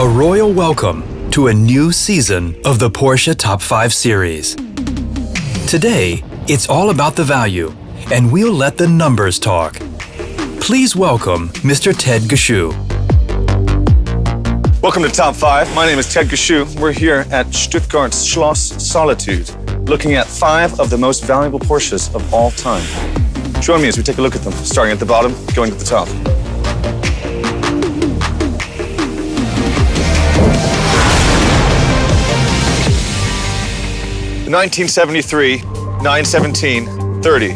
A royal welcome to a new season of the Porsche Top 5 series. Today, it's all about the value, and we'll let the numbers talk. Please welcome Mr. Ted Gushue. Welcome to Top 5. My name is Ted Gushue. We're here at Stuttgart's Schloss Solitude, looking at 5 of the most valuable Porsches of all time. Join me as we take a look at them, starting at the bottom, going to the top. The 1973 917 30.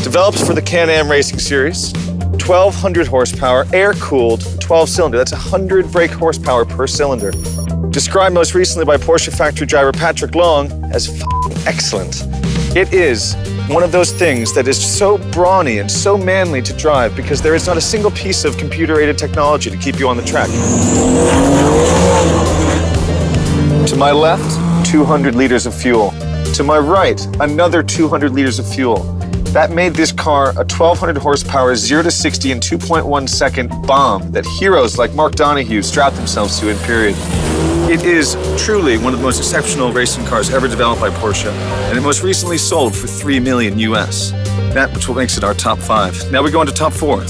Developed for the Can-Am Racing Series, 1,200 horsepower, air-cooled, 12-cylinder. That's 100 brake horsepower per cylinder. Described most recently by Porsche factory driver Patrick Long as excellent. It is one of those things that is so brawny and so manly to drive because there is not a single piece of computer-aided technology to keep you on the track. To my left, 200 liters of fuel. To my right, another 200 liters of fuel. That made this car a 1,200 horsepower, 0 to 60 in 2.1 second bomb that heroes like Mark Donohue strapped themselves to in period. It is truly one of the most exceptional racing cars ever developed by Porsche, and it most recently sold for $3 million US. That's what makes it our top 5. Now we go into top 4.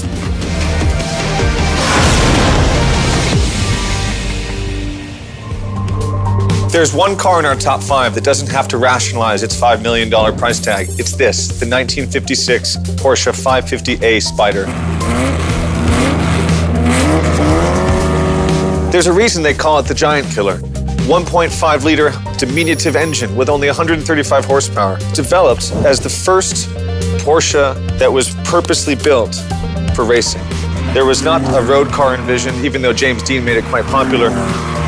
There's one car in our top 5 that doesn't have to rationalize its $5 million price tag. It's this, the 1956 Porsche 550A Spyder. There's a reason they call it the giant killer. 1.5 liter diminutive engine with only 135 horsepower. Developed as the first Porsche that was purposely built for racing. There was not a road car envisioned, even though James Dean made it quite popular.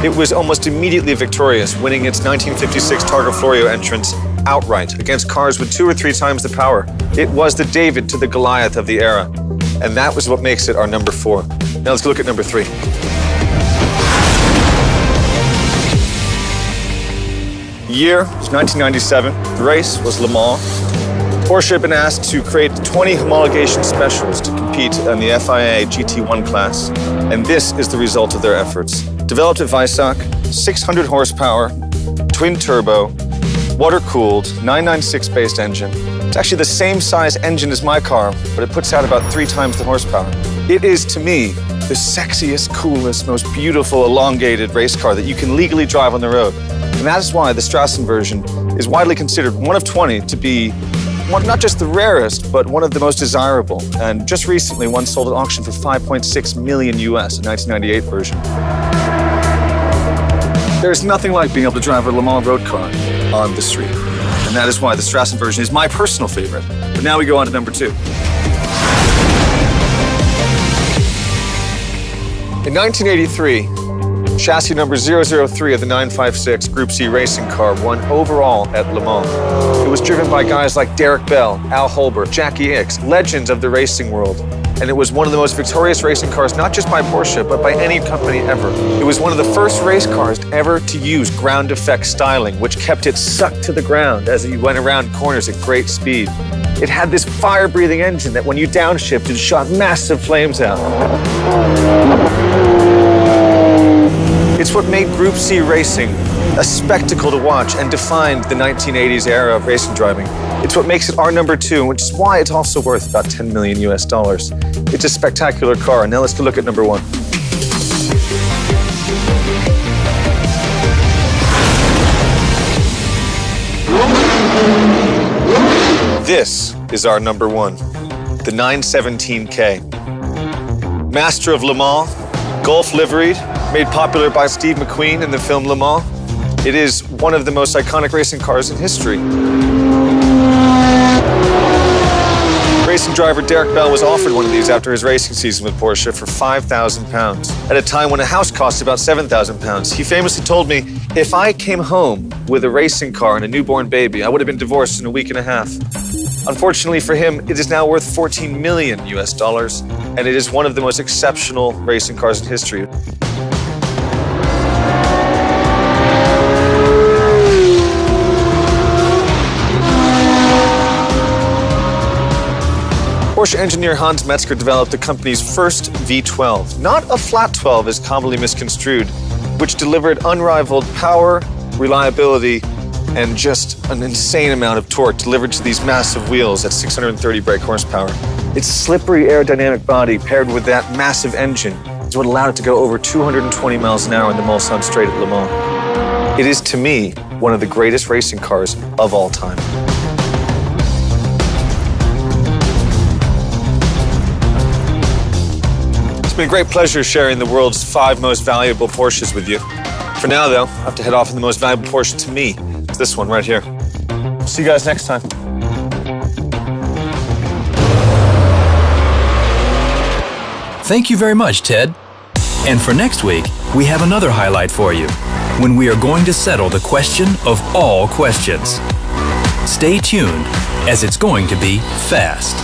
It was almost immediately victorious, winning its 1956 Targa Florio entrance outright against cars with 2 or 3 times the power. It was the David to the Goliath of the era, and that was what makes it our number 4. Now let's look at number 3. Year was 1997. The race was Le Mans. Porsche had been asked to create 20 homologation specials to compete in the FIA GT1 class, and this is the result of their efforts. Developed at Weissach, 600 horsepower, twin-turbo, water-cooled, 996-based engine. It's actually the same size engine as my car, but it puts out about 3 times the horsepower. It is, to me, the sexiest, coolest, most beautiful, elongated race car that you can legally drive on the road. And that is why the Strassen version is widely considered one of 20 to be not just the rarest, but one of the most desirable. And just recently, one sold at auction for $5.6 million US, a 1998 version. There's nothing like being able to drive a Le Mans road car on the street. And that is why the Strassen version is my personal favorite. But now we go on to number 2. In 1983, chassis number 003 of the 956 Group C racing car won overall at Le Mans. It was driven by guys like Derek Bell, Al Holbert, Jackie Ickx, legends of the racing world. And it was one of the most victorious racing cars, not just by Porsche, but by any company ever. It was one of the first race cars ever to use ground effect styling, which kept it sucked to the ground as it went around corners at great speed. It had this fire-breathing engine that when you downshifted, shot massive flames out. It's what made Group C racing a spectacle to watch and defined the 1980s era of racing driving. It's what makes it our number 2, which is why it's also worth about $10 million US. It's a spectacular car. Now let's go look at number 1. This is our number 1, the 917K. Master of Le Mans, Golf liveried, made popular by Steve McQueen in the film Le Mans. It is one of the most iconic racing cars in history. Racing driver Derek Bell was offered one of these after his racing season with Porsche for £5,000. At a time when a house cost about £7,000. He famously told me, if I came home with a racing car and a newborn baby, I would have been divorced in a week and a half. Unfortunately for him, it is now worth $14 million US, and it is one of the most exceptional racing cars in history. Porsche engineer Hans Metzger developed the company's first V12. Not a flat 12 as commonly misconstrued, which delivered unrivaled power, reliability, and just an insane amount of torque delivered to these massive wheels at 630 brake horsepower. Its slippery aerodynamic body paired with that massive engine is what allowed it to go over 220 miles an hour in the Mulsanne Straight at Le Mans. It is, to me, one of the greatest racing cars of all time. It's been a great pleasure sharing the world's 5 most valuable Porsches with you. For now, though, I have to head off, and the most valuable Porsche to me is this one right here. See you guys next time. Thank you very much, Ted. And for next week, we have another highlight for you, when we are going to settle the question of all questions. Stay tuned, as it's going to be fast.